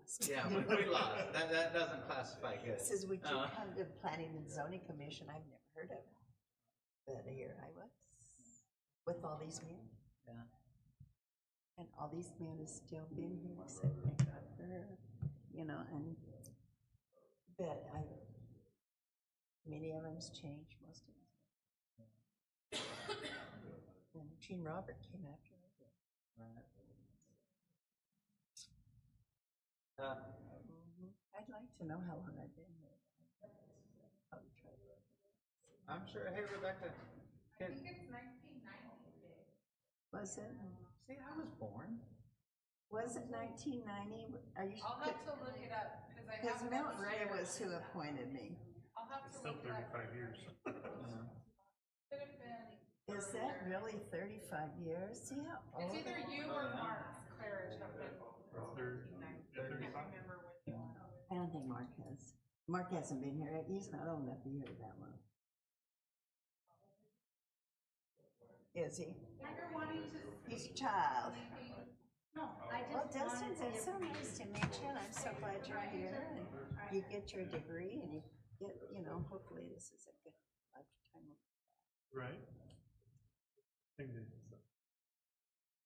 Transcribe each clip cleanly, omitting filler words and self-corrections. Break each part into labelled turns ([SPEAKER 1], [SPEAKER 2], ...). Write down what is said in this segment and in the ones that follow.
[SPEAKER 1] lost.
[SPEAKER 2] Yeah, we lost. That doesn't classify good.
[SPEAKER 1] It says, would you come to Planning and Zoning Commission? I've never heard of it. But here I was with all these men.
[SPEAKER 2] Yeah.
[SPEAKER 1] And all these men have still been here, except thank God for her, you know, and but many of them's changed, most of them. And Gene Robert came after her.
[SPEAKER 2] Right.
[SPEAKER 1] I'd like to know how long I've been here. Probably try to.
[SPEAKER 2] I'm sure. Hey, Rebecca.
[SPEAKER 3] I think it's 1990.
[SPEAKER 1] Was it?
[SPEAKER 2] See, I was born.
[SPEAKER 1] Was it 1990? Are you?
[SPEAKER 3] I'll have to look it up because I
[SPEAKER 1] Because
[SPEAKER 3] have.
[SPEAKER 1] Mount Ray was who appointed me.
[SPEAKER 3] I'll have to
[SPEAKER 4] Still
[SPEAKER 3] look it up.
[SPEAKER 4] 35 years.
[SPEAKER 3] Could have been.
[SPEAKER 1] Is that really 35 years? See how old?
[SPEAKER 3] It's either you or Mark Claridge have been.
[SPEAKER 4] Yeah, 35.
[SPEAKER 3] I remember when you were.
[SPEAKER 1] I don't think Mark has. Mark hasn't been here. He's not old enough to hear that one. Is he?
[SPEAKER 3] You're wanting to.
[SPEAKER 1] He's a child.
[SPEAKER 3] No, I
[SPEAKER 1] Well,
[SPEAKER 3] just.
[SPEAKER 1] Dustin, it's so nice to meet you, and I'm so glad you're here, and you get your degree, and you get, you know, hopefully this is a good lifetime.
[SPEAKER 4] Right. Thing to, so,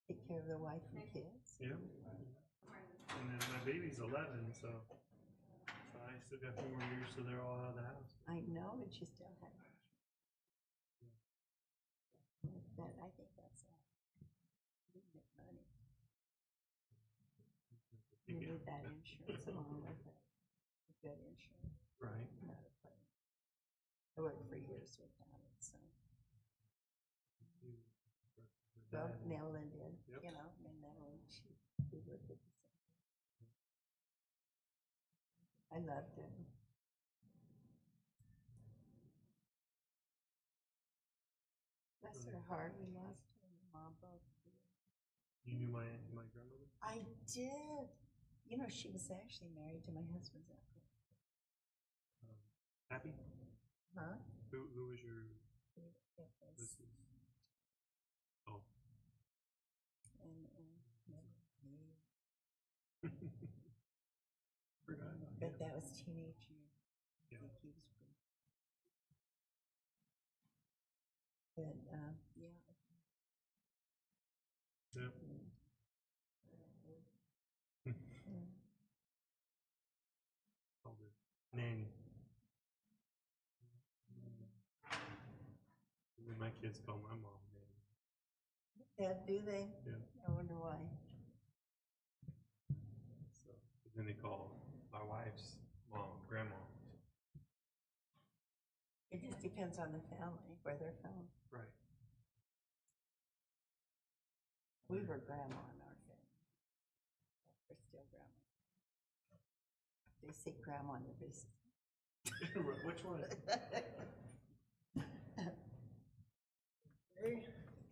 [SPEAKER 1] Take care of the wife and kids.
[SPEAKER 4] yeah. And then my baby's 11, so I still got 4 more years till they're all out of the house.
[SPEAKER 1] I know, but you still have. But I think that's you make money. You need that insurance along with it. Good insurance.
[SPEAKER 4] Right.
[SPEAKER 1] Not a plan. I worked for years without it, so. Well, Madeline did,
[SPEAKER 4] Yep.
[SPEAKER 1] you know, and Madeline, we worked with the same. I loved it. Bless her heart, we lost her, mom both.
[SPEAKER 4] You knew my grandmother?
[SPEAKER 1] I did. You know, she was actually married to my husband's uncle.
[SPEAKER 4] Happy?
[SPEAKER 1] Huh?
[SPEAKER 4] Who was your?
[SPEAKER 1] It was,
[SPEAKER 4] This is. Oh.
[SPEAKER 1] and,
[SPEAKER 4] Forgot about
[SPEAKER 1] but
[SPEAKER 4] him.
[SPEAKER 1] that was teenage years.
[SPEAKER 4] Yeah.
[SPEAKER 1] I think he was pretty. But, yeah.
[SPEAKER 4] Yep. All good. Nanny. My kids call my mom Nanny.
[SPEAKER 1] Yeah, do they?
[SPEAKER 4] Yeah.
[SPEAKER 1] I wonder why.
[SPEAKER 4] So then they call my wife's mom grandma.
[SPEAKER 1] It just depends on the family, where they're from.
[SPEAKER 4] Right.
[SPEAKER 1] We were grandma in our family. We're still grandma. They say grandma on the basis.
[SPEAKER 4] Which one?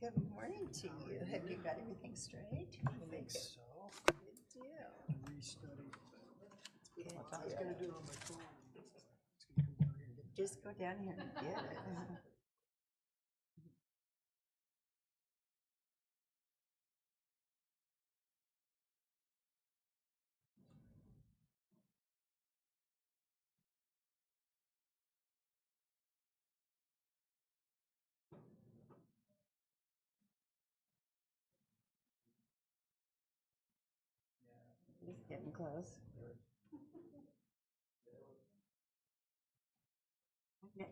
[SPEAKER 1] Good morning to you. Have you got everything straight?
[SPEAKER 5] I think so.
[SPEAKER 1] Good deal.
[SPEAKER 5] Restudy.
[SPEAKER 1] Good
[SPEAKER 5] I was
[SPEAKER 1] deal.
[SPEAKER 5] gonna do it on my phone. It's gonna come down here and get
[SPEAKER 1] Just go down here and get it. It's getting close.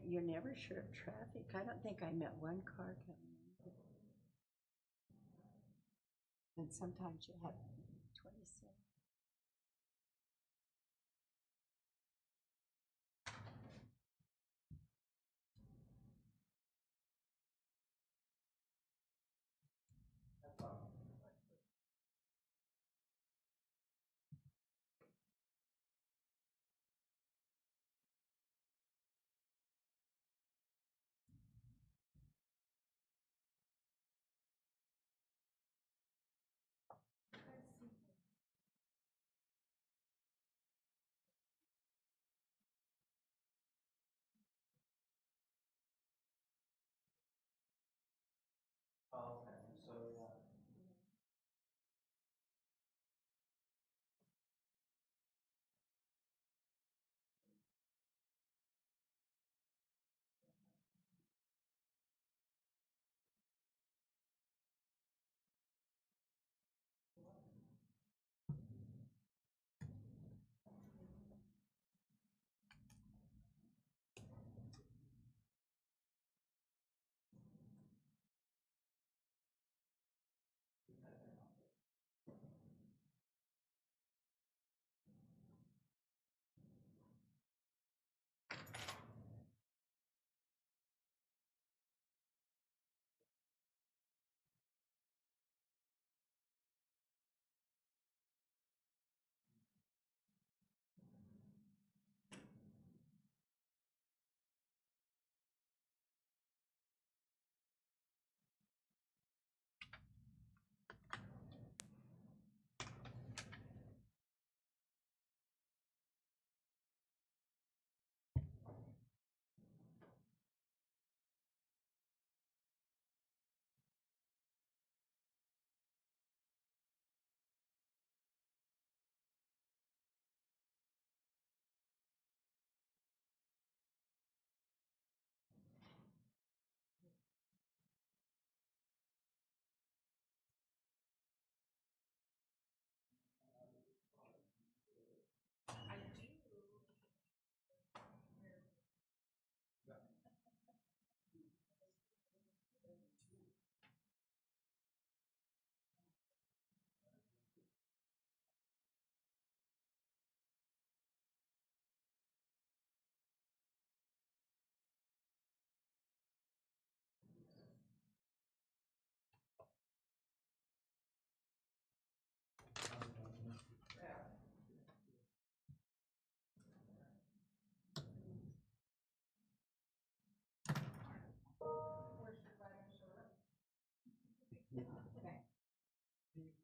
[SPEAKER 1] You're never sure of traffic. I don't think I met one car coming in. And sometimes you have 27.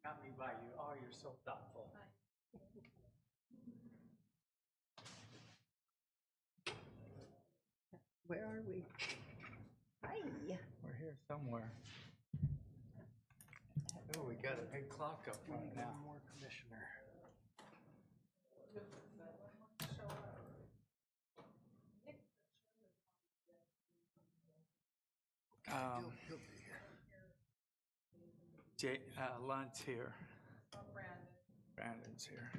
[SPEAKER 2] Got me by you. Oh, you're so thoughtful.
[SPEAKER 1] Where are we? Hi.
[SPEAKER 2] We're here somewhere. Oh, we got a big clock up front now.
[SPEAKER 5] One more commissioner. He'll be here.
[SPEAKER 2] Lunt's here.
[SPEAKER 3] Brandon.
[SPEAKER 2] Brandon's here.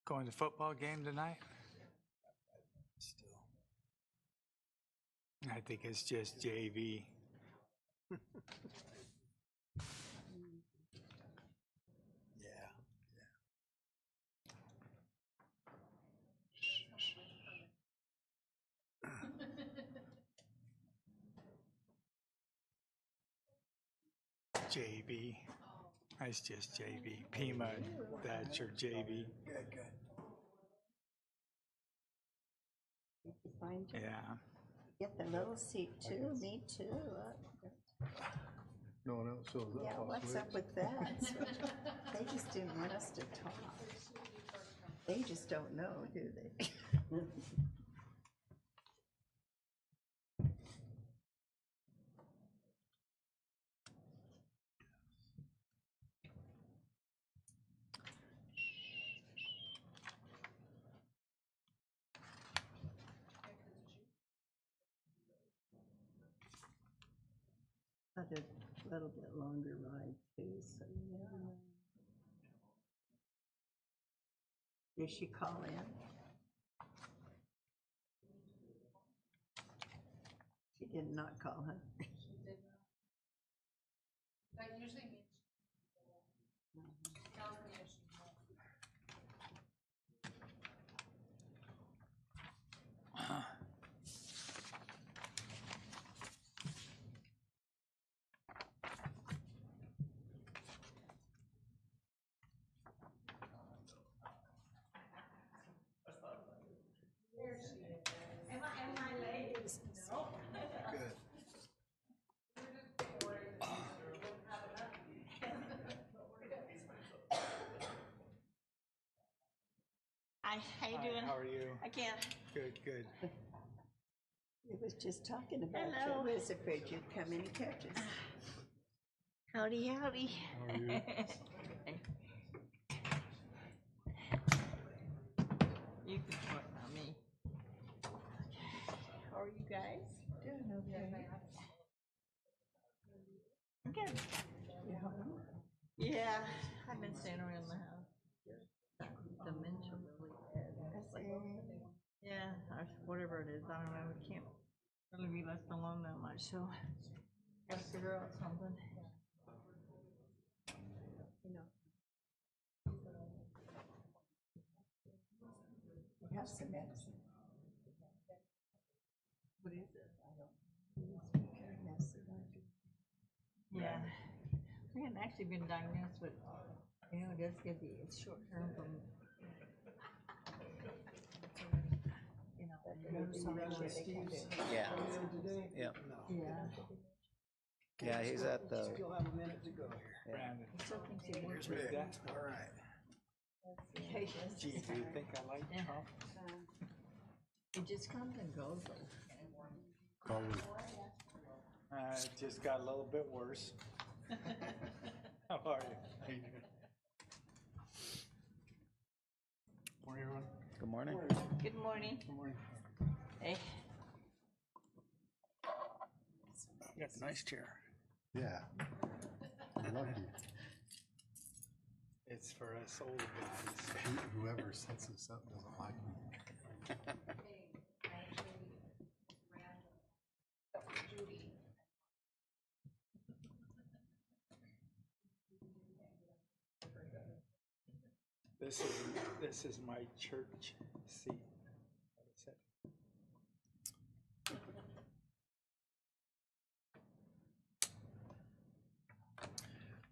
[SPEAKER 2] Going to football game tonight?
[SPEAKER 5] Still.
[SPEAKER 2] I think it's just JV.
[SPEAKER 5] Yeah.
[SPEAKER 2] JV. It's just JV. Pima, that's your JV.
[SPEAKER 5] Good, good.
[SPEAKER 1] Did you find your,
[SPEAKER 2] Yeah.
[SPEAKER 1] get the little seat too? Me too.
[SPEAKER 6] No one else shows up.
[SPEAKER 1] Yeah,
[SPEAKER 6] I'll
[SPEAKER 1] what's
[SPEAKER 6] switch.
[SPEAKER 1] up with that? They just didn't want us to talk. They just don't know, do they? Had a little bit longer ride too, so you never know. Did she call in? She did not call, huh?
[SPEAKER 3] That usually means. Tells me if she won't.
[SPEAKER 5] Good.
[SPEAKER 1] Hi, how you doing?
[SPEAKER 2] How are you?
[SPEAKER 1] I can't.
[SPEAKER 2] Good, good.
[SPEAKER 1] It was just talking about you.
[SPEAKER 7] Hello.
[SPEAKER 1] I was afraid you'd come in and catch us.
[SPEAKER 7] Howdy, howdy.
[SPEAKER 2] How are you?
[SPEAKER 7] You can point on me. How are you guys?
[SPEAKER 1] Doing okay.
[SPEAKER 7] Good. Yeah, I've been staying around the house. Dementia really bad. It's like, yeah, or whatever it is, I don't know, we can't really be left alone that much, so gotta figure out something.
[SPEAKER 1] You know. You have some medicine. What is it? I don't.
[SPEAKER 7] Yeah, we hadn't actually been diagnosed with, you know, that's gonna be, it's short term from, you know,
[SPEAKER 5] Steve's
[SPEAKER 2] Yeah.
[SPEAKER 5] today?
[SPEAKER 2] Yeah.
[SPEAKER 7] yeah.
[SPEAKER 2] Yeah, he's at the.
[SPEAKER 5] Still have a minute to go here.
[SPEAKER 2] Brandon.
[SPEAKER 7] He still thinks he works.
[SPEAKER 5] Here's Rick. All right.
[SPEAKER 2] Gee, do you think I like
[SPEAKER 7] Yeah.
[SPEAKER 2] Trump?
[SPEAKER 7] It just comes and goes.
[SPEAKER 2] It just got a little bit worse. How are you? morning.
[SPEAKER 7] Good morning.
[SPEAKER 5] Good morning.
[SPEAKER 7] Hey.
[SPEAKER 5] You got a nice chair.
[SPEAKER 6] Yeah. Lucky.
[SPEAKER 2] It's for us old guys.
[SPEAKER 6] Whoever sets this up doesn't like me.
[SPEAKER 3] Judy.
[SPEAKER 2] This is my church seat. What is it?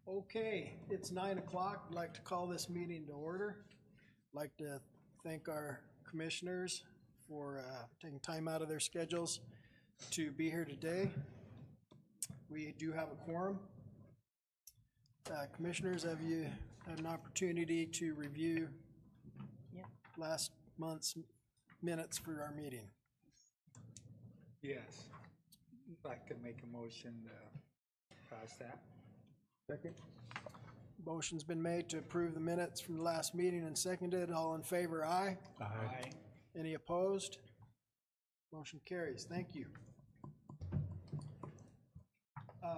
[SPEAKER 5] Okay, it's 9 o'clock. I'd like to call this meeting to order. I'd like to thank our commissioners for taking time out of their schedules to be here today. We do have a quorum. Commissioners, have you had an opportunity to review
[SPEAKER 7] Yep.
[SPEAKER 5] last month's minutes for our meeting?
[SPEAKER 2] Yes. I'd like to make a motion to pass that.
[SPEAKER 5] Second. Motion's been made to approve the minutes from the last meeting and seconded. All in favor, aye.
[SPEAKER 2] Aye.
[SPEAKER 5] Any opposed? Motion carries. Thank you.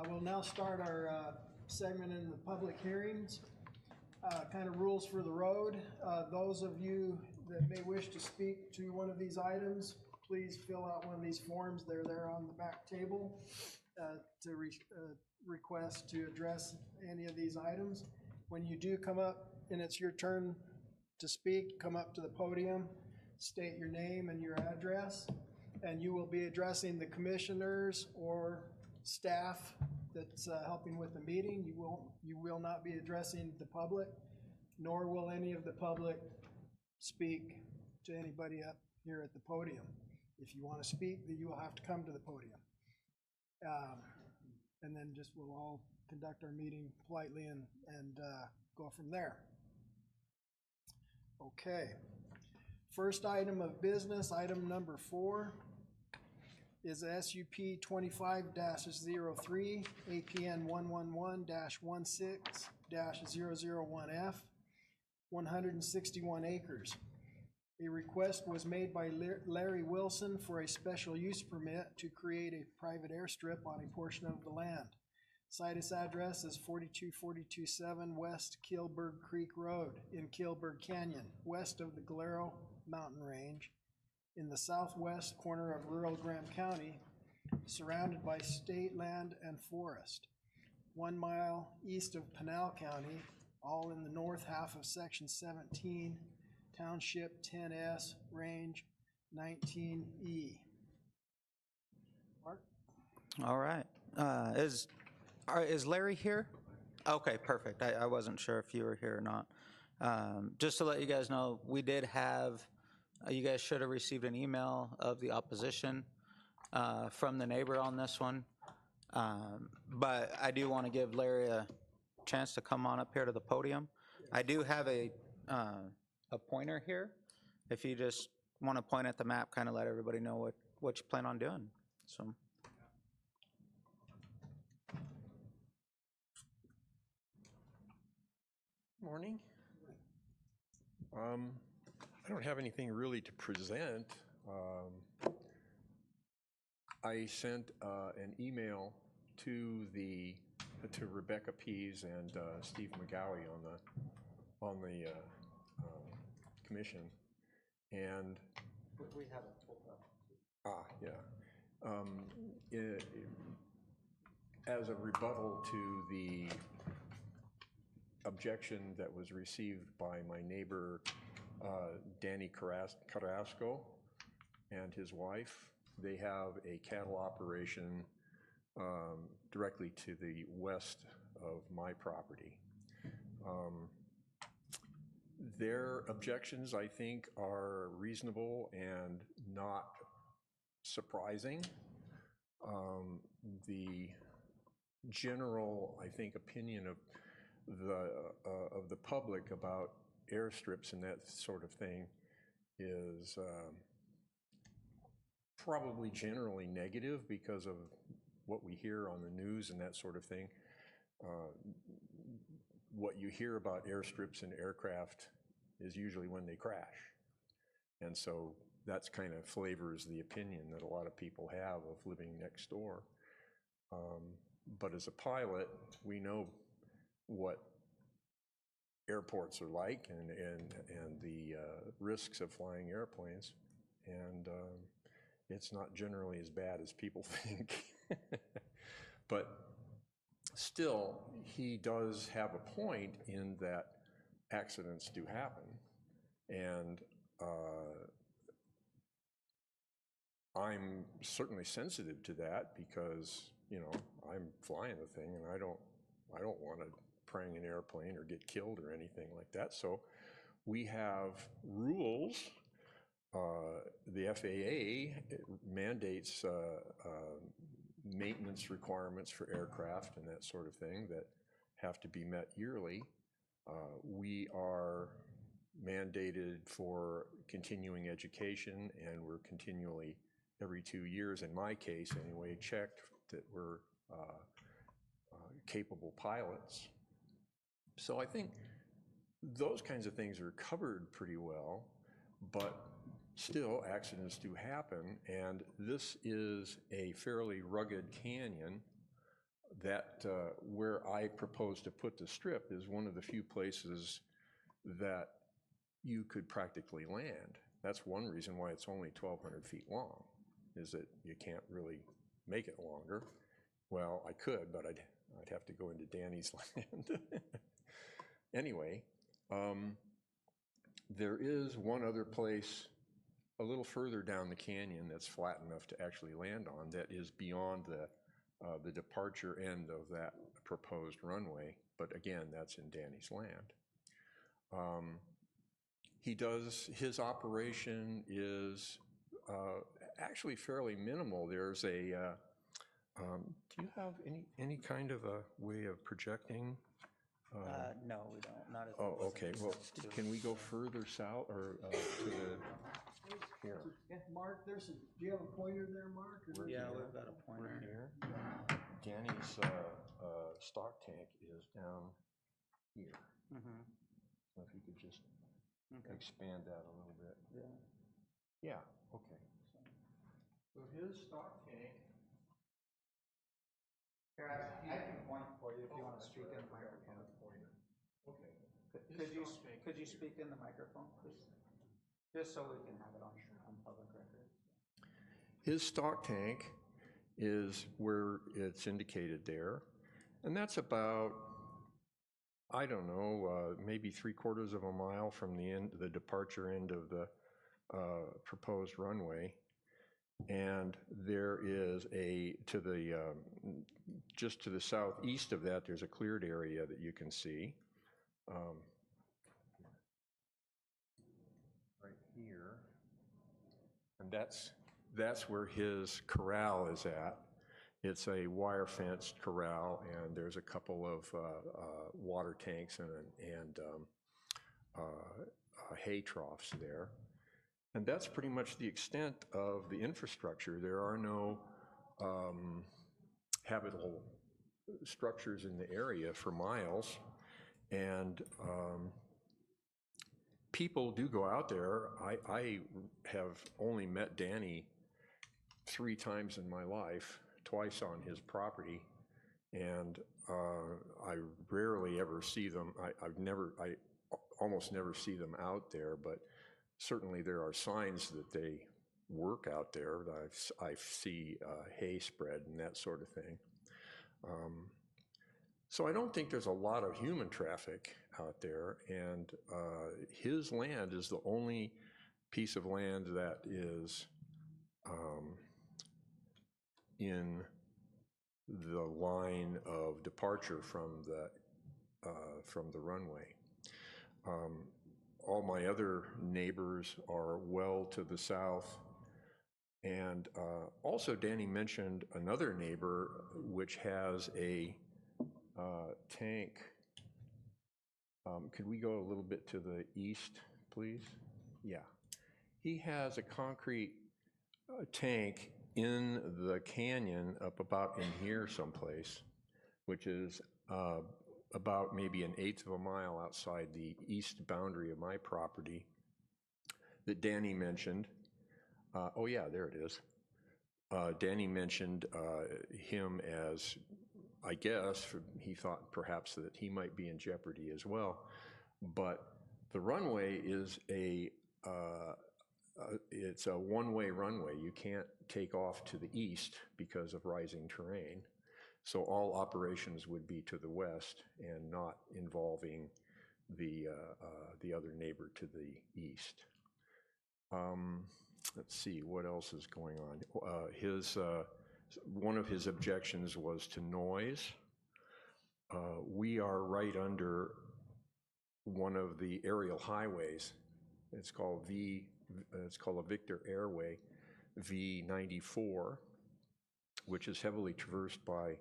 [SPEAKER 5] We'll now start our segment in the public hearings. Kind of rules for the road. Those of you that may wish to speak to one of these items, please fill out one of these forms. They're there on the back table to request to address any of these items. When you do come up and it's your turn to speak, come up to the podium, state your name and your address, and you will be addressing the commissioners or staff that's helping with the meeting. You will not be addressing the public, nor will any of the public speak to anybody up here at the podium. If you want to speak, then you will have to come to the podium. And then just we'll all conduct our meeting politely and go from there. Okay. First item of business, item number 4, is SUP 25-03, APN 111-16-001F, 161 acres. A request was made by Larry Wilson for a special use permit to create a private airstrip on a portion of the land. Situs address is 42427 West Kilberg Creek Road in Kilberg Canyon, west of the Galero Mountain Range, in the southwest corner of rural Graham County, surrounded by state land and forest. 1 mile east of Pinal County, all in the north half of Section 17, Township 10S, Range 19E. Mark?
[SPEAKER 8] All right. Is Larry here? Okay, perfect. I wasn't sure if you were here or not. Just to let you guys know, we did have, you guys should have received an email of the opposition from the neighbor on this one. But I do want to give Larry a chance to come on up here to the podium. I do have a pointer here. If you just want to point at the map, kind of let everybody know what you plan on doing. So.
[SPEAKER 9] Morning. I don't have anything really to present. I sent an email to Rebecca Pease and Steve McGowie on the commission, and
[SPEAKER 8] We haven't told them.
[SPEAKER 9] As a rebuttal to the objection that was received by my neighbor, Danny Carrasco, and his wife. They have a cattle operation directly to the west of my property. Their objections, I think, are reasonable and not surprising. The general, I think, opinion of the public about airstrips and that sort of thing is probably generally negative because of what we hear on the news and that sort of thing. What you hear about airstrips and aircraft is usually when they crash. And so that's kind of flavors the opinion that a lot of people have of living next door. But as a pilot, we know what airports are like and the risks of flying airplanes. And it's not generally as bad as people think. But still, he does have a point in that accidents do happen. And I'm certainly sensitive to that because, you know, I'm flying the thing and I don't want to prang an airplane or get killed or anything like that. So we have rules. The FAA mandates maintenance requirements for aircraft and that sort of thing that have to be met yearly. We are mandated for continuing education, and we're continually, every 2 years, in my case anyway, checked that we're capable pilots. So I think those kinds of things are covered pretty well, but still accidents do happen, and this is a fairly rugged canyon that where I propose to put the strip is one of the few places that you could practically land. That's one reason why it's only 1,200 feet long, is that you can't really make it longer. Well, I could, but I'd have to go into Danny's land. Anyway, there is one other place a little further down the canyon that's flat enough to actually land on that is beyond the departure end of that proposed runway. But again, that's in Danny's land. His operation is actually fairly minimal. There's a, do you have any kind of a way of projecting?
[SPEAKER 8] No, we don't, not as.
[SPEAKER 9] Oh, okay, well, can we go further south or to the, here?
[SPEAKER 5] Mark, do you have a pointer there, Mark? or-
[SPEAKER 8] Yeah, we've got a pointer.
[SPEAKER 9] Here. Danny's stock tank is down here.
[SPEAKER 8] Mm-hmm.
[SPEAKER 9] So if you could just
[SPEAKER 8] Okay.
[SPEAKER 9] expand that a little bit.
[SPEAKER 8] Yeah.
[SPEAKER 9] Yeah, okay. So his stock tank.
[SPEAKER 8] Here, I can point for you if you want to speak in the microphone.
[SPEAKER 9] Okay.
[SPEAKER 8] Could you speak in the microphone, please? Just so we can have it on public record.
[SPEAKER 9] His stock tank is where it's indicated there, and that's about, I don't know, maybe 3/4 of a mile from the departure end of the proposed runway. And there is just to the southeast of that, there's a cleared area that you can see. Right here. And that's where his corral is at. It's a wire fenced corral, and there's a couple of water tanks and hay troughs there. And that's pretty much the extent of the infrastructure. There are no habitable structures in the area for miles. And people do go out there. I have only met Danny 3 times in my life, twice on his property, and I rarely ever see them. I almost never see them out there, but certainly there are signs that they work out there. I see hay spread and that sort of thing. So I don't think there's a lot of human traffic out there, and his land is the only piece of land that is in the line of departure from the runway. All my other neighbors are well to the south, and also Danny mentioned another neighbor which has a tank. Could we go a little bit to the east, please? Yeah. He has a concrete tank in the canyon up about in here someplace, which is about maybe 1/8 of a mile outside the east boundary of my property. that Danny mentioned. Oh yeah, there it is. Danny mentioned him as, I guess, he thought perhaps that he might be in jeopardy as well. But the runway is it's a one-way runway. You can't take off to the east because of rising terrain. So all operations would be to the west and not involving the other neighbor to the east. Let's see, what else is going on? One of his objections was to noise. We are right under one of the aerial highways. It's called a Victor Airway, V94, which is heavily traversed by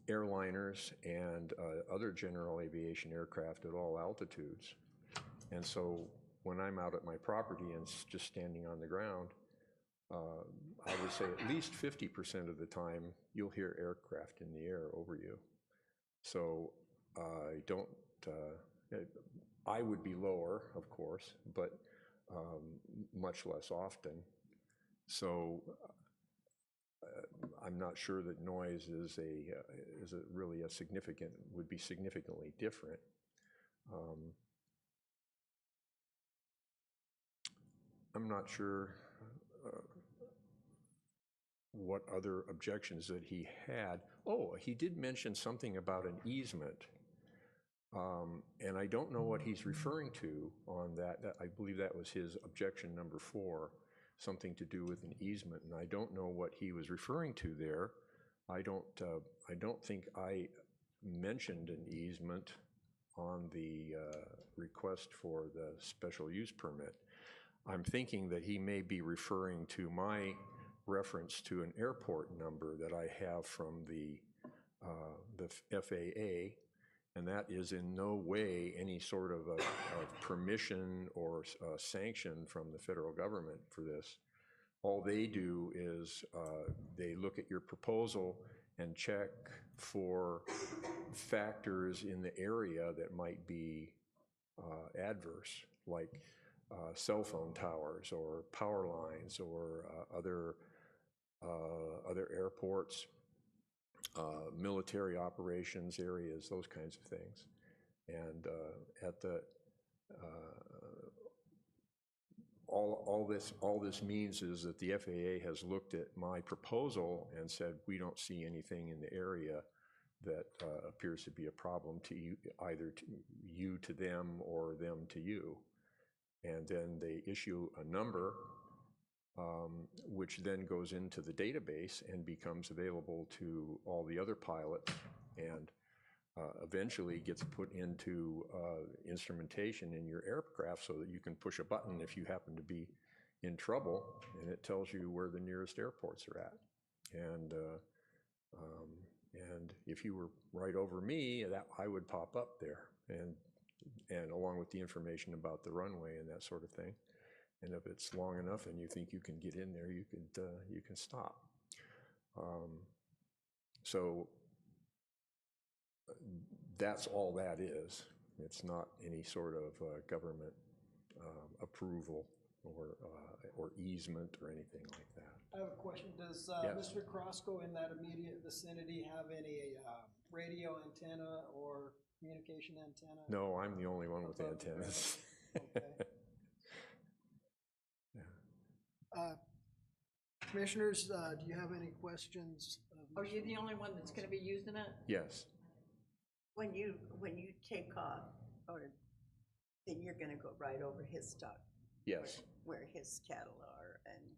[SPEAKER 9] airliners and other general aviation aircraft at all altitudes. And so when I'm out at my property and just standing on the ground, I would say at least 50% of the time you'll hear aircraft in the air over you. So I would be lower, of course, but much less often. So I'm not sure that noise would be significantly different. I'm not sure what other objections that he had. Oh, he did mention something about an easement. And I don't know what he's referring to on that. I believe that was his objection number 4, something to do with an easement, and I don't know what he was referring to there. I don't think I mentioned an easement on the request for the special use permit. I'm thinking that he may be referring to my reference to an airport number that I have from the FAA, and that is in no way any sort of a permission or sanction from the federal government for this. All they do is they look at your proposal and check for factors in the area that might be adverse, like cell phone towers or power lines or other airports, military operations areas, those kinds of things. And all this means is that the FAA has looked at my proposal and said, we don't see anything in the area that appears to be a problem to you, either to you to them or them to you. And then they issue a number, which then goes into the database and becomes available to all the other pilots, and eventually gets put into instrumentation in your aircraft so that you can push a button if you happen to be in trouble, and it tells you where the nearest airports are at. And if you were right over me, that I would pop up there, and along with the information about the runway and that sort of thing. And if it's long enough and you think you can get in there, you can stop. So that's all that is. It's not any sort of government approval or easement or anything like that.
[SPEAKER 5] I have a question. Does
[SPEAKER 9] Yes.
[SPEAKER 5] Mr. Crosco in that immediate vicinity have any radio antenna or communication antenna?
[SPEAKER 9] No, I'm the only one with
[SPEAKER 5] Above the
[SPEAKER 9] antennas.
[SPEAKER 5] Okay. Commissioners, do you have any questions?
[SPEAKER 7] Are you the only one that's gonna be using it?
[SPEAKER 9] Yes.
[SPEAKER 1] When you take off, then you're gonna go right over his stock.
[SPEAKER 9] Yes.
[SPEAKER 1] Where his cattle are, and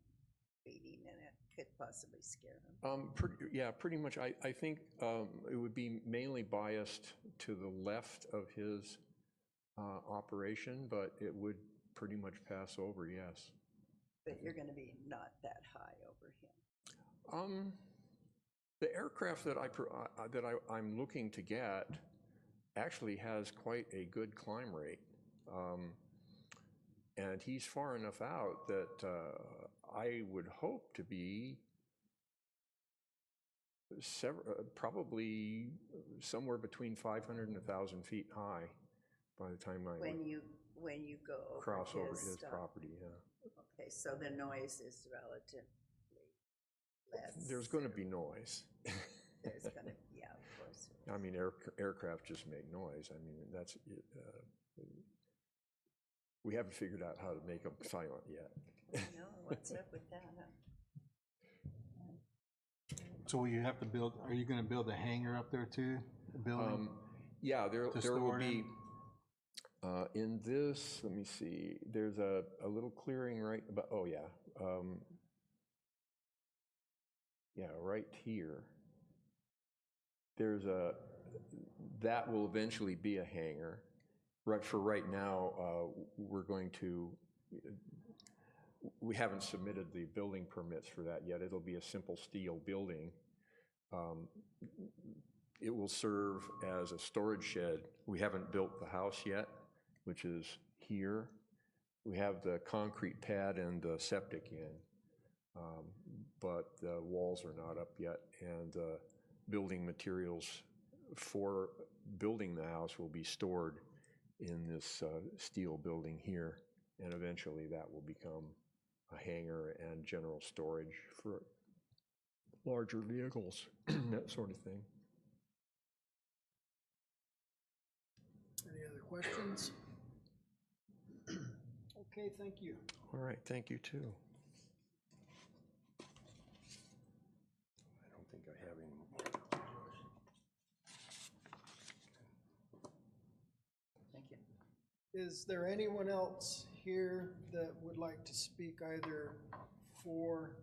[SPEAKER 1] feeding, and it could possibly scare him.
[SPEAKER 9] Pretty much. I think it would be mainly biased to the left of his operation, but it would pretty much pass over, yes.
[SPEAKER 1] But you're gonna be not that high over him.
[SPEAKER 9] The aircraft that I'm looking to get actually has quite a good climb rate. And he's far enough out that I would hope to be probably somewhere between 500 and 1,000 feet high by the time
[SPEAKER 1] when you go over
[SPEAKER 9] cross over his
[SPEAKER 1] stuff.
[SPEAKER 9] property, yeah.
[SPEAKER 1] Okay, so the noise is relatively less.
[SPEAKER 9] There's gonna be noise.
[SPEAKER 1] There's gonna, yeah, of course.
[SPEAKER 9] I mean, aircraft just make noise. I mean, that's, we haven't figured out how to make them silent yet.
[SPEAKER 1] No, what's up with that, huh?
[SPEAKER 6] So will you have to build, are you gonna build a hangar up there too, a building?
[SPEAKER 9] Yeah, there will
[SPEAKER 6] store it
[SPEAKER 9] be, in this, let me see, there's a little clearing right about, oh yeah. Yeah, right here. There's that will eventually be a hangar. For right now, we're going to, we haven't submitted the building permits for that yet. It'll be a simple steel building. It will serve as a storage shed. We haven't built the house yet, which is here. We have the concrete pad and the septic in, but the walls are not up yet, and building materials for building the house will be stored in this steel building here, and eventually that will become a hangar and general storage for larger vehicles, that sort of thing.
[SPEAKER 5] Any other questions? Okay, thank you.
[SPEAKER 9] All right, thank you too. I don't think I have any more.
[SPEAKER 1] Thank you.
[SPEAKER 5] Is there anyone else here that would like to speak either for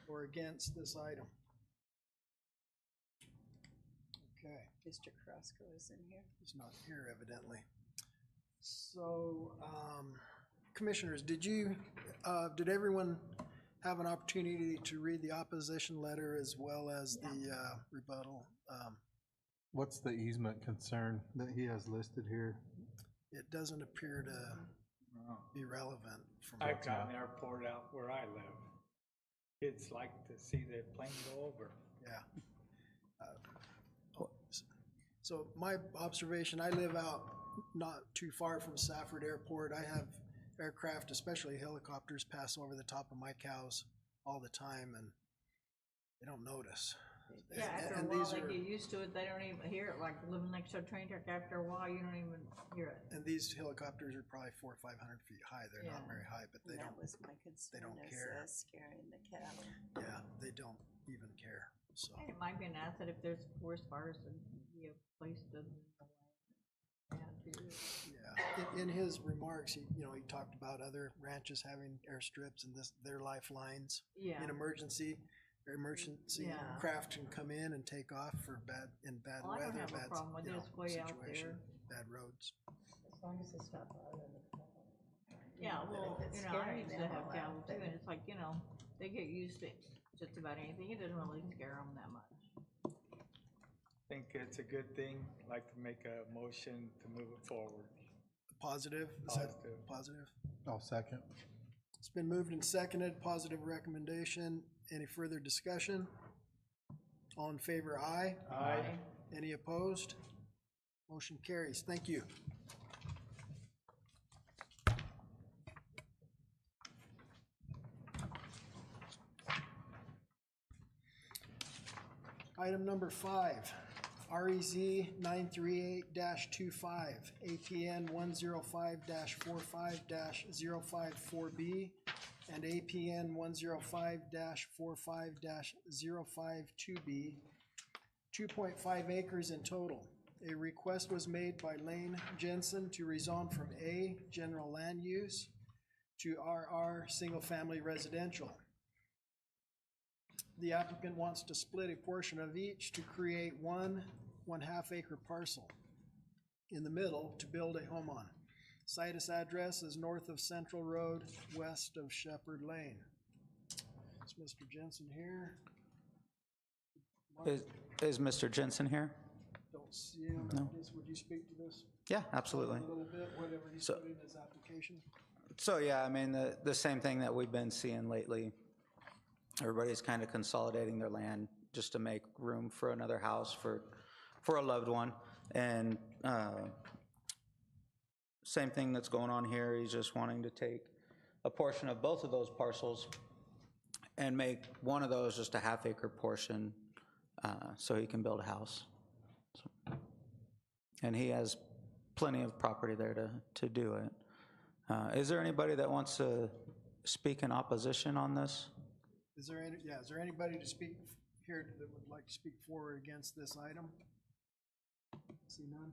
[SPEAKER 5] or against this item? Okay,
[SPEAKER 1] Mr. Carrasco is in here.
[SPEAKER 5] he's not here evidently. So, commissioners, did everyone have an opportunity to read the opposition letter as well as the rebuttal?
[SPEAKER 6] What's the easement concern that he has listed here?
[SPEAKER 5] It doesn't appear to be relevant from.
[SPEAKER 2] I've got an airport out where I live. Kids like to see the plane go over.
[SPEAKER 5] Yeah. So my observation, I live out not too far from Safford Airport. I have aircraft, especially helicopters, pass over the top of my cows all the time, and they don't notice.
[SPEAKER 7] Yeah, after a
[SPEAKER 5] And
[SPEAKER 7] while,
[SPEAKER 5] these
[SPEAKER 7] they
[SPEAKER 5] are-
[SPEAKER 7] get used to it, they don't even hear it, like living next to a train track, after a while, you don't even hear it.
[SPEAKER 5] And these helicopters are probably 400 or 500 feet high. They're not
[SPEAKER 7] Yeah.
[SPEAKER 5] very high, but they
[SPEAKER 1] That
[SPEAKER 5] don't,
[SPEAKER 1] was my concern,
[SPEAKER 5] don't
[SPEAKER 1] is
[SPEAKER 5] care.
[SPEAKER 1] scaring the cattle.
[SPEAKER 5] yeah, they don't even care, so.
[SPEAKER 7] And it might be an asset if there's forest fires and be a place to.
[SPEAKER 5] Yeah, in his remarks, he talked about other ranches having airstrips and their lifelines.
[SPEAKER 7] Yeah.
[SPEAKER 5] In emergency
[SPEAKER 7] Yeah.
[SPEAKER 5] craft can come in and take off for bad
[SPEAKER 7] Well, I
[SPEAKER 5] weather,
[SPEAKER 7] don't have a
[SPEAKER 5] bad,
[SPEAKER 7] problem with
[SPEAKER 5] you
[SPEAKER 7] it.
[SPEAKER 5] know,
[SPEAKER 7] It's way out
[SPEAKER 5] situation,
[SPEAKER 7] there.
[SPEAKER 5] bad roads.
[SPEAKER 1] As long as it's not bothering the cattle.
[SPEAKER 7] Yeah,
[SPEAKER 1] But
[SPEAKER 7] well,
[SPEAKER 1] if it's
[SPEAKER 7] I
[SPEAKER 1] scaring
[SPEAKER 7] used to
[SPEAKER 1] them
[SPEAKER 7] have
[SPEAKER 1] all
[SPEAKER 7] cattle
[SPEAKER 1] out,
[SPEAKER 7] too,
[SPEAKER 1] then-
[SPEAKER 7] and it's like, they get used to just about anything. It doesn't really scare them that much.
[SPEAKER 2] I think it's a good thing. I'd like to make a motion to move it forward.
[SPEAKER 5] Positive, is that
[SPEAKER 2] Positive.
[SPEAKER 5] positive?
[SPEAKER 6] I'll second.
[SPEAKER 5] It's been moved and seconded, positive recommendation. Any further discussion? All in favor, aye.
[SPEAKER 2] Aye.
[SPEAKER 5] Any opposed? Motion carries. Thank you. Item number 5, REZ 938-25, APN 105-45-054B, and APN 105-45-052B, 2.5 acres in total. A request was made by Lane Jensen to rezone from A, general land use, to RR, single-family residential. The applicant wants to split a portion of each to create one 1/2 acre parcel in the middle to build a home on. Situs address is north of Central Road, west of Shepherd Lane. Is Mr. Jensen here?
[SPEAKER 8] Is Mr. Jensen here?
[SPEAKER 5] Don't see him.
[SPEAKER 8] No.
[SPEAKER 5] Would you speak to this?
[SPEAKER 8] Yeah, absolutely.
[SPEAKER 5] A little bit, whatever he's
[SPEAKER 8] So-
[SPEAKER 5] put in his application.
[SPEAKER 8] So yeah, I mean, the same thing that we've been seeing lately. Everybody's kind of consolidating their land just to make room for another house for a loved one. And same thing that's going on here. He's just wanting to take a portion of both of those parcels and make one of those just a half-acre portion so he can build a house. So, and he has plenty of property there to do it. Is there anybody that wants to speak in opposition on this?
[SPEAKER 5] Is there anybody to speak here that would like to speak for or against this item? See none?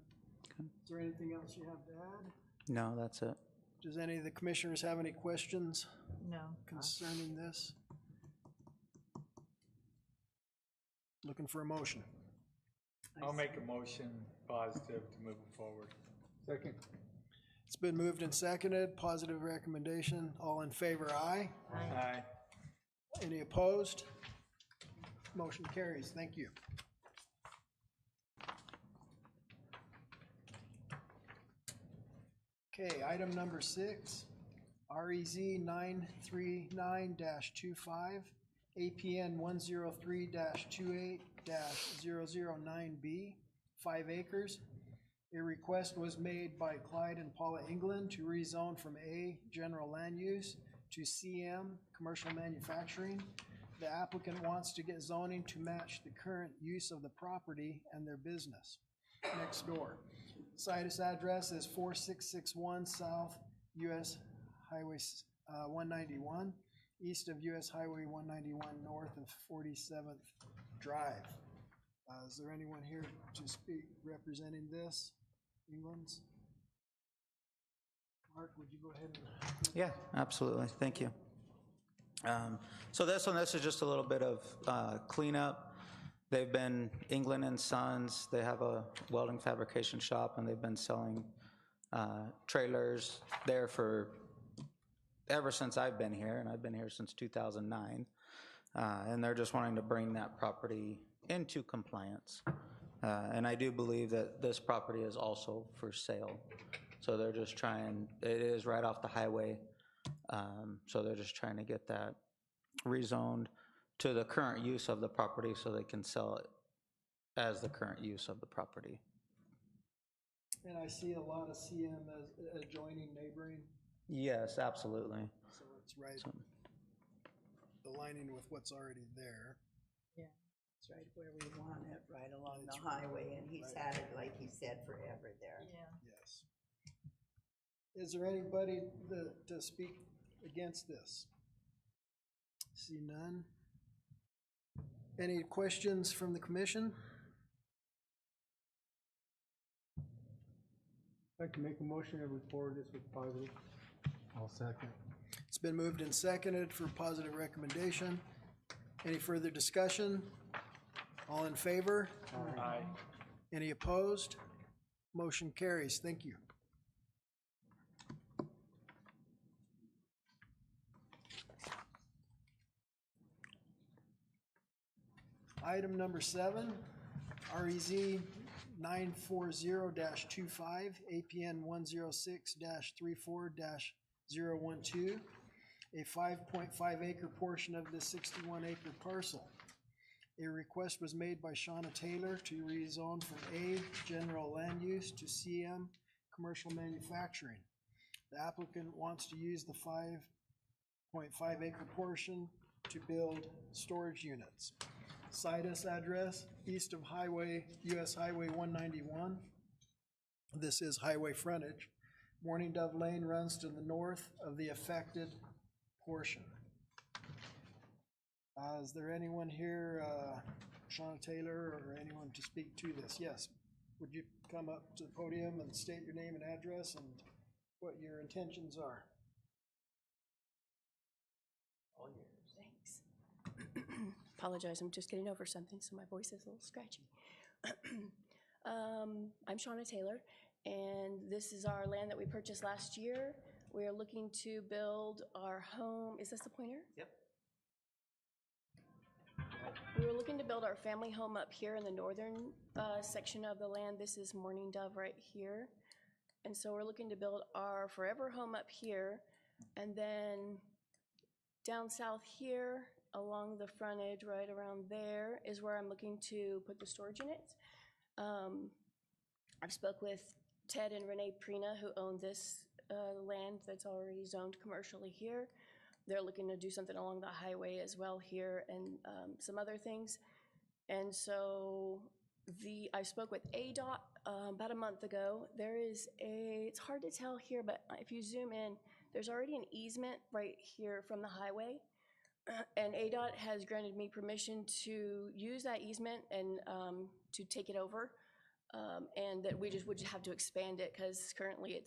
[SPEAKER 5] Is there anything else you have to add?
[SPEAKER 8] No, that's it.
[SPEAKER 5] Does any of the commissioners have any questions
[SPEAKER 7] No.
[SPEAKER 5] concerning this? Looking for a motion.
[SPEAKER 2] I'll make a motion positive to move it forward.
[SPEAKER 6] Second.
[SPEAKER 5] It's been moved and seconded, positive recommendation. All in favor, aye.
[SPEAKER 2] Aye.
[SPEAKER 5] Any opposed? Motion carries. Thank you. Okay, item number 6, REZ 939-25, APN 103-28-009B, 5 acres. A request was made by Clyde and Paula England to rezone from A, general land use, to CM, commercial manufacturing. The applicant wants to get zoning to match the current use of the property and their business next door. Situs address is 4661 South US Highway 191, east of US Highway 191, north of 47th Drive. Is there anyone here to speak representing this, England's? Mark, would you go ahead and?
[SPEAKER 8] Yeah, absolutely. Thank you. So this is just a little bit of cleanup. They've been England and Sons. They have a welding fabrication shop, and they've been selling trailers there for ever since I've been here, and I've been here since 2009. And they're just wanting to bring that property into compliance. And I do believe that this property is also for sale. So they're just trying, it is right off the highway. So they're just trying to get that rezoned to the current use of the property so they can sell it as the current use of the property.
[SPEAKER 5] And I see a lot of CM as adjoining neighboring,
[SPEAKER 8] Yes, absolutely.
[SPEAKER 5] so it's right,
[SPEAKER 8] So,
[SPEAKER 5] aligning with what's already there.
[SPEAKER 1] It's right where we want it, right along the highway, and he's had it, like he said, forever there.
[SPEAKER 7] Yeah.
[SPEAKER 5] Yes. Is there anybody to speak against this? See none. Any questions from the commission?
[SPEAKER 6] I'd like to make a motion and report this with positive. I'll second.
[SPEAKER 5] It's been moved and seconded for positive recommendation. Any further discussion? All in favor?
[SPEAKER 2] Aye.
[SPEAKER 5] Any opposed? Motion carries. Thank you. Item number 7, REZ 940-25, APN 106-34-012, a 5.5 acre portion of the 61 acre parcel. A request was made by Shauna Taylor to rezone from A, general land use, to CM, commercial manufacturing. The applicant wants to use the 5.5 acre portion to build storage units. Situs address, east of US Highway 191. This is highway frontage. Morning Dove Lane runs to the north of the affected portion. Is there anyone here, Shauna Taylor, or anyone to speak to this? Yes. Would you come up to the podium and state your name and address and what your intentions are?
[SPEAKER 10] Thanks. Apologize, I'm just getting over something, so my voice is a little scratchy. I'm Shauna Taylor, and this is our land that we purchased last year. We are looking to build our home. Is this the pointer?
[SPEAKER 8] Yep.
[SPEAKER 10] We were looking to build our family home up here in the northern section of the land. This is Morning Dove right here. And so we're looking to build our forever home up here, and then down south here, along the frontage, right around there, is where I'm looking to put the storage units. I've spoke with Ted and Renee Prina, who own this land that's already zoned commercially here. They're looking to do something along the highway as well here and some other things. And so I spoke with ADOT about a month ago. There is it's hard to tell here, but if you zoom in, there's already an easement right here from the highway. And ADOT has granted me permission to use that easement and to take it over. And that we would just have to expand it because currently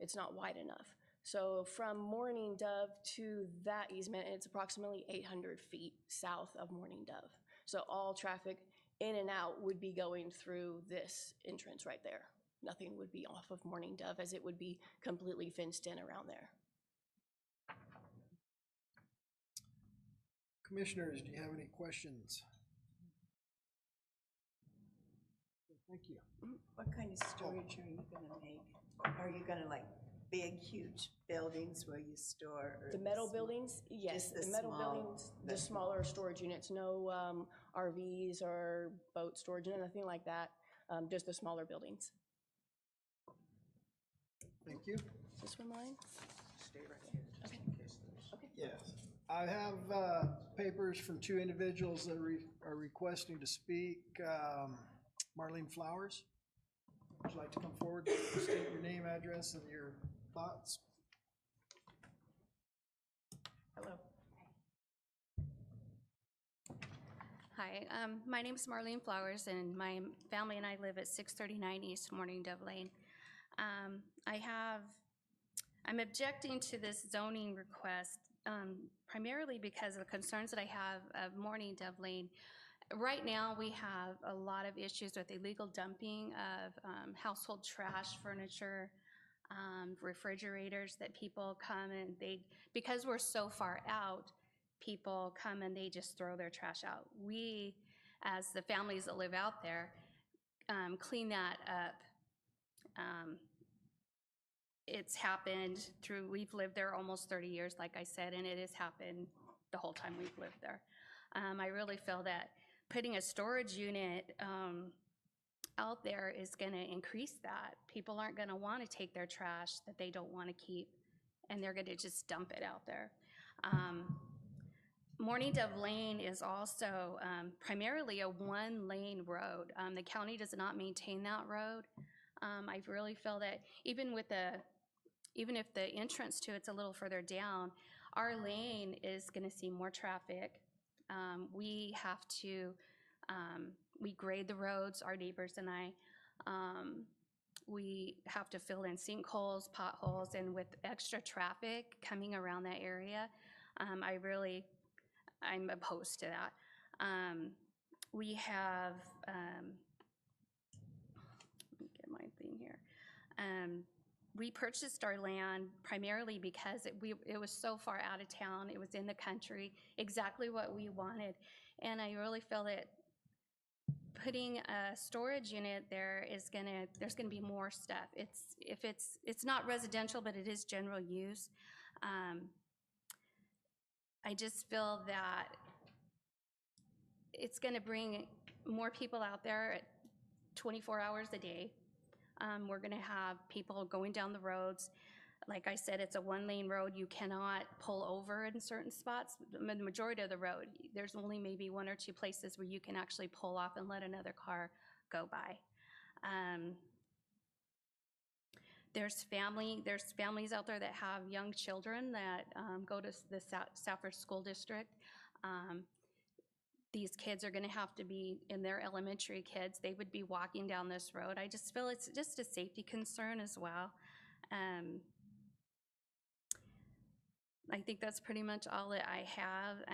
[SPEAKER 10] it's not wide enough. So from Morning Dove to that easement, it's approximately 800 feet south of Morning Dove. So all traffic in and out would be going through this entrance right there. Nothing would be off of Morning Dove as it would be completely fenced in around there.
[SPEAKER 5] Commissioners, do you have any questions? Thank you.
[SPEAKER 1] What kind of storage are you gonna make? Are you gonna like big, huge buildings where you store? Or
[SPEAKER 10] The metal buildings, yes,
[SPEAKER 1] just the
[SPEAKER 10] the metal
[SPEAKER 1] small-
[SPEAKER 10] buildings, the smaller storage units, no RVs or boat storage, nothing like that, just the smaller buildings.
[SPEAKER 5] Thank you.
[SPEAKER 10] Is this one mine?
[SPEAKER 2] Stay right here, just in case there's.
[SPEAKER 5] Yes. I have papers from two individuals that are requesting to speak. Marlene Flowers, would you like to come forward, state your name, address, and your thoughts?
[SPEAKER 11] Hello. Hi, my name is Marlene Flowers, and my family and I live at 639 East Morning Dove Lane. I'm objecting to this zoning request primarily because of the concerns that I have of Morning Dove Lane. Right now, we have a lot of issues with illegal dumping of household trash, furniture, refrigerators that people come and because we're so far out, people come and they just throw their trash out. We, as the families that live out there, clean that up. It's happened we've lived there almost 30 years, like I said, and it has happened the whole time we've lived there. I really feel that putting a storage unit out there is going to increase that. People aren't going to want to take their trash that they don't want to keep, and they're going to just dump it out there. Morning Dove Lane is also primarily a one-lane road. The county does not maintain that road. I really feel that even if the entrance to it's a little further down, our lane is going to see more traffic. We have to, we grade the roads, our neighbors and I. We have to fill in sinkholes, potholes, and with extra traffic coming around that area, I'm opposed to that. We have, let me get my thing here. We purchased our land primarily because it was so far out of town. It was in the country, exactly what we wanted. And I really feel that putting a storage unit there there's gonna be more stuff. It's not residential, but it is general use. I just feel that it's gonna bring more people out there 24 hours a day. We're gonna have people going down the roads. Like I said, it's a one-lane road. You cannot pull over in certain spots. The majority of the road, there's only maybe one or two places where you can actually pull off and let another car go by. There's families out there that have young children that go to the Safford School District. These kids are gonna have to be, in their elementary kids, they would be walking down this road. I just feel it's just a safety concern as well. I think that's pretty much all that I have.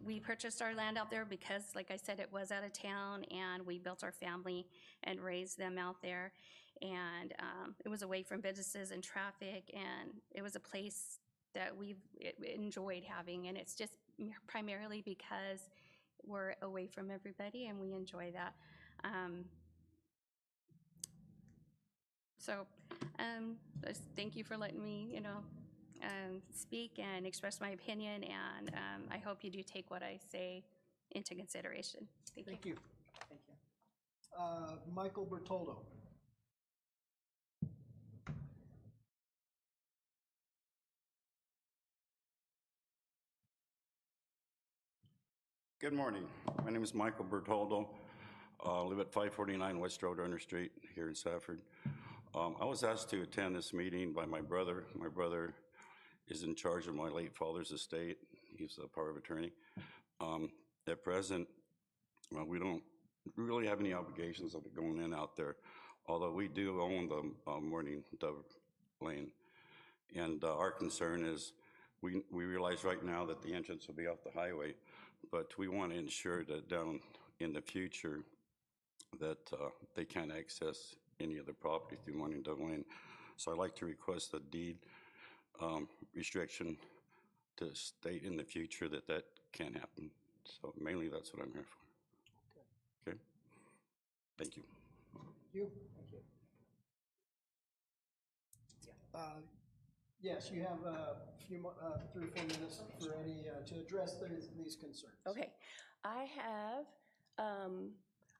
[SPEAKER 11] We purchased our land out there because, like I said, it was out of town, and we built our family and raised them out there. And it was away from businesses and traffic, and it was a place that we've enjoyed having, and it's just primarily because we're away from everybody and we enjoy that. Just thank you for letting me, speak and express my opinion, and I hope you do take what I say into consideration. Thank you.
[SPEAKER 5] Thank you. Michael Bertoldo.
[SPEAKER 12] Good morning. My name is Michael Bertoldo. Live at 549 West Roadrunner Street here in Safford. I was asked to attend this meeting by my brother. My brother is in charge of my late father's estate. He's a power of attorney. At present, we don't really have any obligations of it going in out there, although we do own the Morning Dove Lane. And our concern is we realize right now that the entrance will be off the highway, but we want to ensure that down in the future that they can't access any other property through Morning Dove Lane. So I'd like to request a deed restriction to state in the future that that can't happen. So mainly that's what I'm here for. Okay? Thank you.
[SPEAKER 5] You? Yes, you have a few, 3 or 4 minutes for any, to address these concerns.
[SPEAKER 10] Okay. I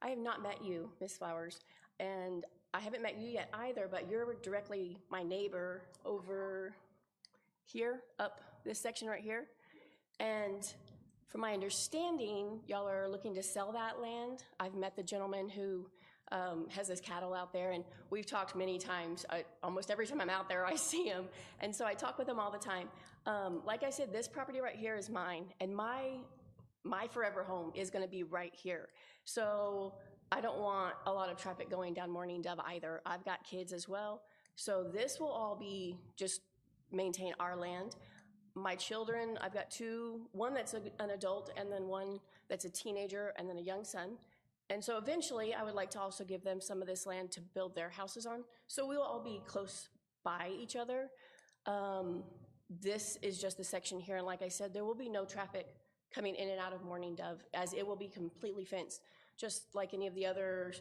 [SPEAKER 10] have not met you, Ms. Flowers, and I haven't met you yet either, but you're directly my neighbor over here, up this section right here. And from my understanding, y'all are looking to sell that land. I've met the gentleman who has his cattle out there, and we've talked many times. Almost every time I'm out there, I see him, and so I talk with him all the time. Like I said, this property right here is mine, and my forever home is gonna be right here. So I don't want a lot of traffic going down Morning Dove either. I've got kids as well. So this will all be just maintain our land. My children, I've got 2, one that's an adult and then one that's a teenager and then a young son. And so eventually I would like to also give them some of this land to build their houses on. So we will all be close by each other. This is just the section here. And like I said, there will be no traffic coming in and out of Morning Dove, as it will be completely fenced. Just like any of the other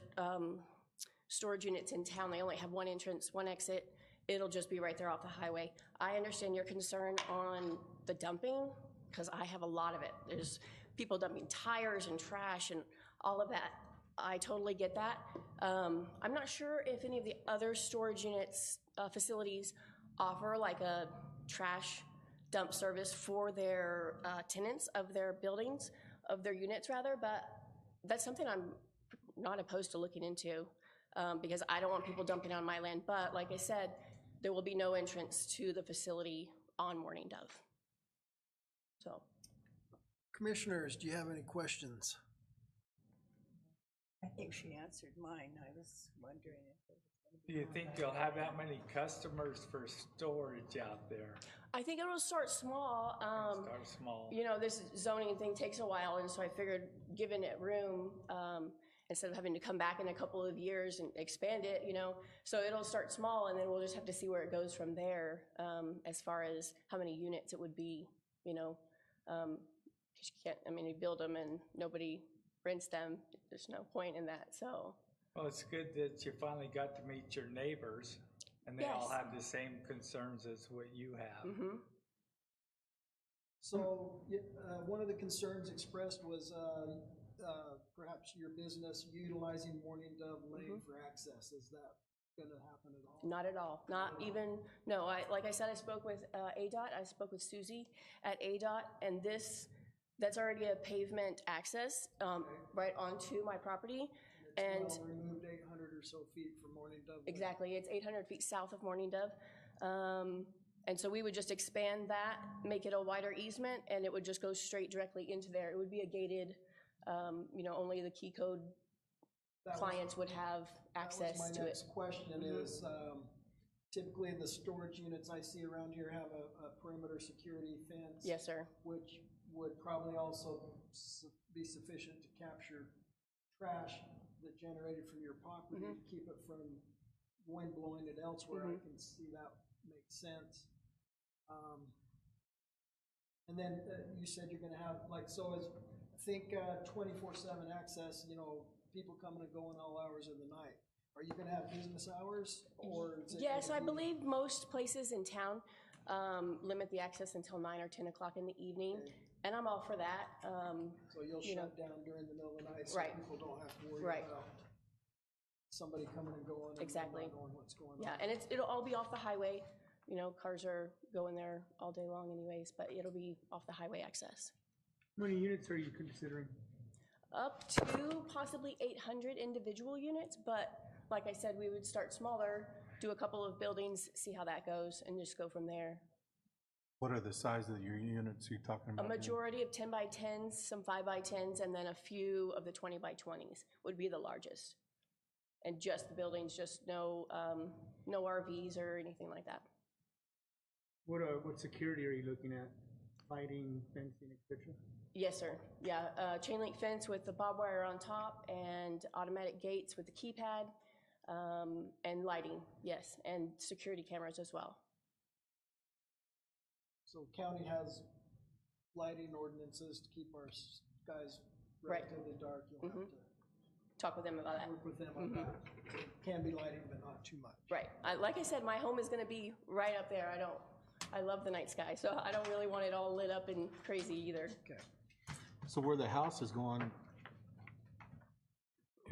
[SPEAKER 10] storage units in town, they only have one entrance, one exit. It'll just be right there off the highway. I understand your concern on the dumping, because I have a lot of it. There's people dumping tires and trash and all of that. I totally get that. I'm not sure if any of the other storage units, facilities offer like a trash dump service for their tenants of their buildings, of their units rather, but that's something I'm not opposed to looking into, because I don't want people dumping on my land. But like I said, there will be no entrance to the facility on Morning Dove. So.
[SPEAKER 5] Commissioners, do you have any questions?
[SPEAKER 1] I think she answered mine. I was wondering if it was gonna be.
[SPEAKER 2] Do you think you'll have that many customers for storage out there?
[SPEAKER 10] I think it'll start small.
[SPEAKER 2] Start small.
[SPEAKER 10] You know, this zoning thing takes a while, and so I figured giving it room, instead of having to come back in a couple of years and expand it, you know. So it'll start small, and then we'll just have to see where it goes from there, as far as how many units it would be, you know. Because you can't, I mean, you build them and nobody rents them. There's no point in that, so.
[SPEAKER 2] Well, it's good that you finally got to meet your neighbors, and they all
[SPEAKER 10] Yes.
[SPEAKER 2] have the same concerns as what you have.
[SPEAKER 10] Mm-hmm.
[SPEAKER 5] So, one of the concerns expressed was perhaps your business utilizing Morning Dove Lane for access. Is that gonna happen at all?
[SPEAKER 10] Not at all. Not even, no, like I said, I spoke with ADOT, I spoke with Susie at ADOT, and that's already a pavement access right onto my property. And
[SPEAKER 5] It's well removed 800 or so feet from Morning Dove Lane.
[SPEAKER 10] exactly, it's 800 feet south of Morning Dove. And so we would just expand that, make it a wider easement, and it would just go straight directly into there. It would be a gated, you know, only the key code clients would have access to it.
[SPEAKER 5] That was my next question is, typically the storage units I see around here have a perimeter security fence.
[SPEAKER 10] Yes, sir.
[SPEAKER 5] Which would probably also be sufficient to capture trash that generated from your property to keep it from wind blowing it elsewhere. I can see that makes sense. And then you said you're gonna have, like, so as, I think 24/7 access, you know, people coming and going all hours of the night. Are you gonna have business hours, or is it?
[SPEAKER 10] Yes, I believe most places in town limit the access until 9 or 10 o'clock in the evening, and I'm all for that.
[SPEAKER 5] So you'll
[SPEAKER 10] you know,
[SPEAKER 5] shut down during the middle of the night so
[SPEAKER 10] Right.
[SPEAKER 5] people don't have to worry
[SPEAKER 10] Right.
[SPEAKER 5] about somebody coming and going and
[SPEAKER 10] Exactly.
[SPEAKER 5] not knowing what's going on.
[SPEAKER 10] Yeah, and it'll all be off the highway. You know, cars are going there all day long anyways, but it'll be off the highway access.
[SPEAKER 2] How many units are you considering?
[SPEAKER 10] Up to possibly 800 individual units, but like I said, we would start smaller, do a couple of buildings, see how that goes, and just go from there.
[SPEAKER 6] What are the size of your units you're talking
[SPEAKER 10] A
[SPEAKER 6] about? here?
[SPEAKER 10] majority of 10 by 10s, some 5 by 10s, and then a few of the 20 by 20s would be the largest. And just the buildings, just no RVs or anything like that.
[SPEAKER 2] What security are you looking at? Lighting, fencing, et cetera?
[SPEAKER 10] Yes, sir. Yeah, chain link fence with the barbed wire on top and automatic gates with the keypad, and lighting, yes, and security cameras as well.
[SPEAKER 5] So county has lighting ordinances to keep our skies
[SPEAKER 10] Right.
[SPEAKER 5] relatively dark. You'll have to
[SPEAKER 10] Talk with them about that.
[SPEAKER 5] work with them on that. It can be lighting, but not too much.
[SPEAKER 10] Right. Like I said, my home is gonna be right up there. I love the night sky, so I don't really want it all lit up and crazy either.
[SPEAKER 5] Okay.
[SPEAKER 6] So where the house is going,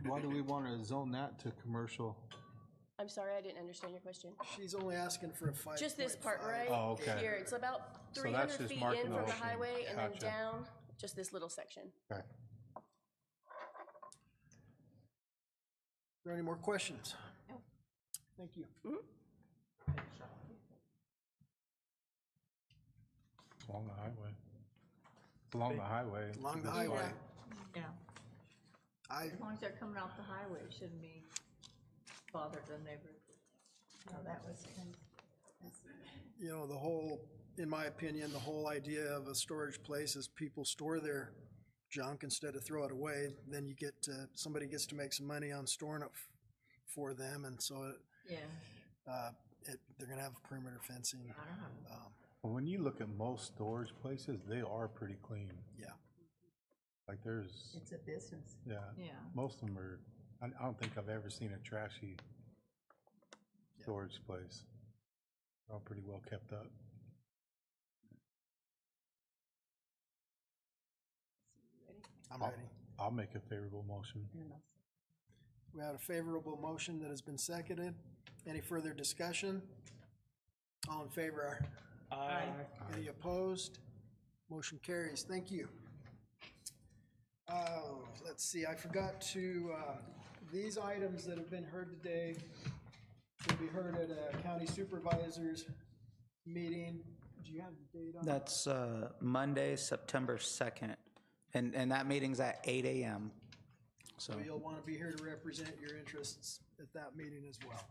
[SPEAKER 6] why do we want to zone that to commercial?
[SPEAKER 10] I'm sorry, I didn't understand your question.
[SPEAKER 5] She's only asking for a 5.5.
[SPEAKER 10] Just this part right
[SPEAKER 6] Oh, okay.
[SPEAKER 10] here. It's about
[SPEAKER 6] So
[SPEAKER 10] 300
[SPEAKER 6] that's just
[SPEAKER 10] feet
[SPEAKER 6] marking
[SPEAKER 10] in
[SPEAKER 6] the
[SPEAKER 10] from the
[SPEAKER 6] whole thing.
[SPEAKER 10] highway and then
[SPEAKER 6] Gotcha.
[SPEAKER 10] down, just this little section.
[SPEAKER 6] Okay.
[SPEAKER 5] Are there any more questions?
[SPEAKER 10] No.
[SPEAKER 5] Thank you.
[SPEAKER 6] Along the highway. Along the highway.
[SPEAKER 5] Along the highway.
[SPEAKER 7] Yeah,
[SPEAKER 5] I,
[SPEAKER 7] as long as they're coming off the highway, it shouldn't be bother the neighborhood.
[SPEAKER 1] No, that was kind of,
[SPEAKER 5] you know, the whole, in my opinion, the whole idea of a storage place is people store their junk instead of throw it away. Then you get to, somebody gets to make some money on storing it for them, and so
[SPEAKER 7] Yeah,
[SPEAKER 5] they're gonna have perimeter fencing.
[SPEAKER 7] I don't know.
[SPEAKER 6] Well, when you look at most storage places, they are pretty clean.
[SPEAKER 5] Yeah.
[SPEAKER 6] Like there's,
[SPEAKER 1] it's a business.
[SPEAKER 6] yeah,
[SPEAKER 7] Yeah,
[SPEAKER 6] most of them are, I don't think I've ever seen a trashy storage place. They're all pretty well kept up.
[SPEAKER 5] I'm ready.
[SPEAKER 6] I'll make a favorable motion.
[SPEAKER 5] We have a favorable motion that has been seconded. Any further discussion? All in favor?
[SPEAKER 2] Aye.
[SPEAKER 5] Any opposed? Motion carries. Thank you. Let's see, I forgot to, these items that have been heard today will be heard at a county supervisors meeting. Do you have the date on that?
[SPEAKER 8] That's Monday, September 2nd, and that meeting's at 8 a.m. So
[SPEAKER 5] So you'll want to be here to represent your interests at that meeting as well.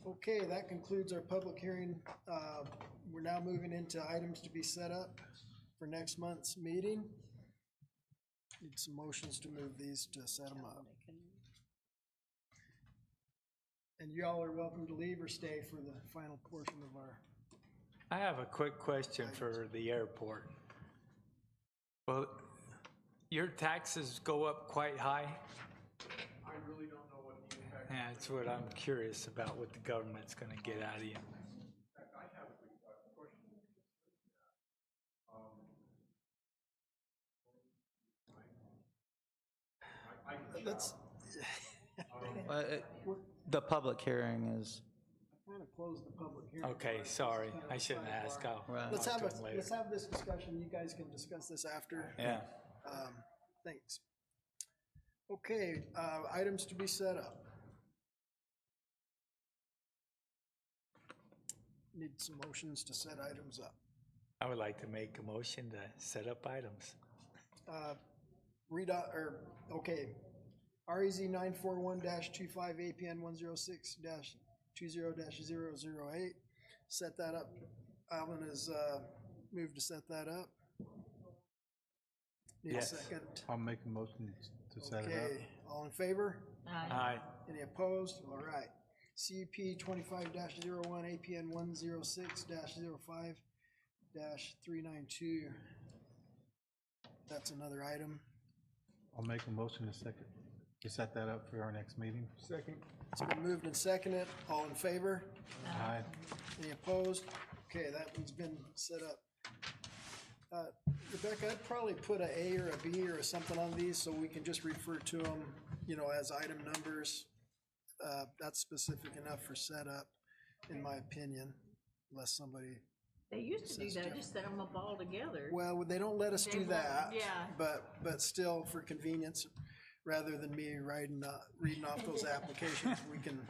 [SPEAKER 5] Okay, that concludes our public hearing. We're now moving into items to be set up for next month's meeting. Need some motions to move these to set them up. And y'all are welcome to leave or stay for the final portion of our,
[SPEAKER 2] I have a quick question for the airport. Well, your taxes go up quite high?
[SPEAKER 4] I really don't know what the impact.
[SPEAKER 2] Yeah, that's what I'm curious about, what the government's gonna get out of you.
[SPEAKER 4] I have a question.
[SPEAKER 5] let's,
[SPEAKER 8] the public hearing is,
[SPEAKER 5] kind of close the public hearing.
[SPEAKER 2] Okay, sorry, I shouldn't ask.
[SPEAKER 8] Right.
[SPEAKER 5] Let's
[SPEAKER 2] I'll
[SPEAKER 5] have
[SPEAKER 2] do it later.
[SPEAKER 5] let's have this discussion. You guys can discuss this after.
[SPEAKER 2] Yeah.
[SPEAKER 5] Thanks. Okay, items to be set up. Need some motions to set items up.
[SPEAKER 2] I would like to make a motion to set up items.
[SPEAKER 5] Okay, REZ 941-25 APN 106-20-0008. Set that up. Alvin has moved to set that up. Need a
[SPEAKER 2] Yes.
[SPEAKER 5] second.
[SPEAKER 6] I'll make a motion to set it up.
[SPEAKER 5] Okay, all in favor?
[SPEAKER 2] Aye.
[SPEAKER 5] Any opposed? All right. CUP 25-01 APN 106-05-392. That's another item.
[SPEAKER 6] I'll make a motion to set that up for our next meeting.
[SPEAKER 2] Second.
[SPEAKER 5] It's been moved and seconded. All in favor?
[SPEAKER 6] Aye.
[SPEAKER 5] Any opposed? Okay, that one's been set up. Rebecca, I'd probably put a A or a B or something on these so we can just refer to them, you know, as item numbers. That's specific enough for setup, in my opinion, unless somebody
[SPEAKER 7] they used to do that, just set them up all together.
[SPEAKER 5] Well, they don't let us
[SPEAKER 7] They
[SPEAKER 5] do
[SPEAKER 7] won't-
[SPEAKER 5] that.
[SPEAKER 7] yeah.
[SPEAKER 5] But still, for convenience, rather than me reading off those applications, we can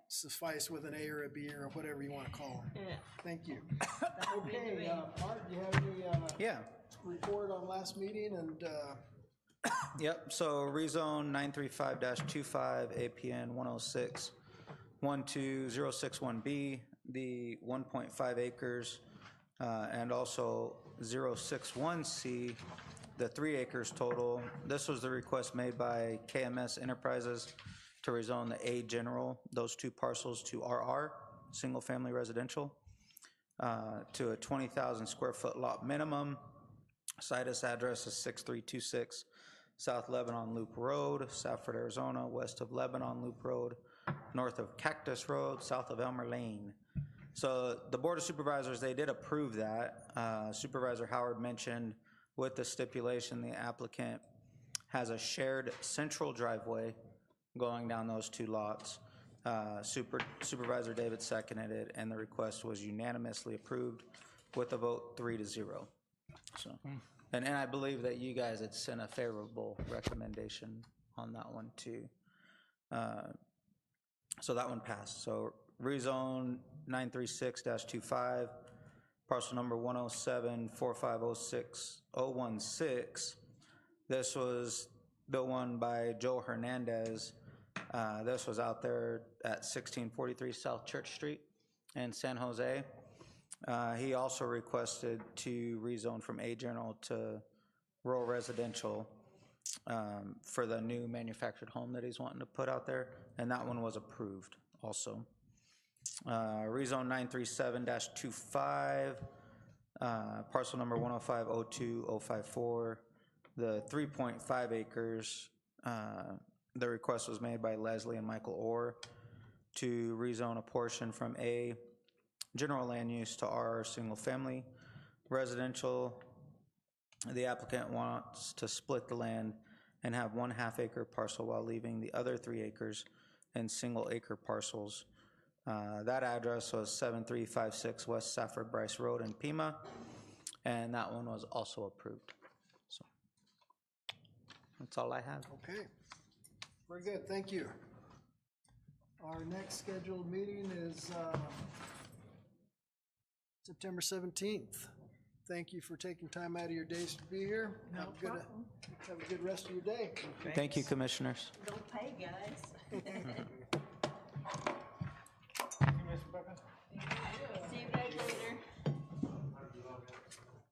[SPEAKER 5] suffice with an A or a B or whatever you want to call them.
[SPEAKER 7] Yeah.
[SPEAKER 5] Thank you.
[SPEAKER 7] That would be the
[SPEAKER 5] Okay,
[SPEAKER 7] way.
[SPEAKER 5] Mark, do you have any
[SPEAKER 8] Yeah.
[SPEAKER 5] report on last meeting and
[SPEAKER 8] Yep, so rezone 935-25, APN 106-12061B, the 1.5 acres, and also 061C, the 3 acres total. This was the request made by KMS Enterprises to rezone the A General, those 2 parcels to RR, single-family residential, to a 20,000 square foot lot minimum. Situs address is 6326 South Lebanon Loop Road, Safford, Arizona, west of Lebanon Loop Road, north of Cactus Road, south of Elmer Lane. So the Board of Supervisors, they did approve that. Supervisor Howard mentioned with the stipulation, the applicant has a shared central driveway going down those 2 lots. Supervisor David seconded it, and the request was unanimously approved with a vote 3-0. So, and I believe that you guys had sent a favorable recommendation on that one too. So that one passed. So rezone 936-25, parcel number 107-4506016. This was the one by Joe Hernandez. This was out there at 1643 South Church Street in San Jose. He also requested to rezone from A General to rural residential for the new manufactured home that he's wanting to put out there, and that one was approved also. Rezone 937-25, parcel number 105-02054, the 3.5 acres. The request was made by Leslie and Michael Orr to rezone a portion from A general land use to R single family residential. The applicant wants to split the land and have 1/2 acre parcel while leaving the other 3 acres in single acre parcels. That address was 7356 West Safford Bryce Road in Pima, and that one was also approved. So that's all I have.
[SPEAKER 5] Okay, very good, thank you. Our next scheduled meeting is September 17th. Thank you for taking time out of your days to be here.
[SPEAKER 7] No problem.
[SPEAKER 5] Have a good rest of your day.
[SPEAKER 8] Thank you, commissioners.
[SPEAKER 7] Don't pay, guys.
[SPEAKER 6] Mr. Perkins?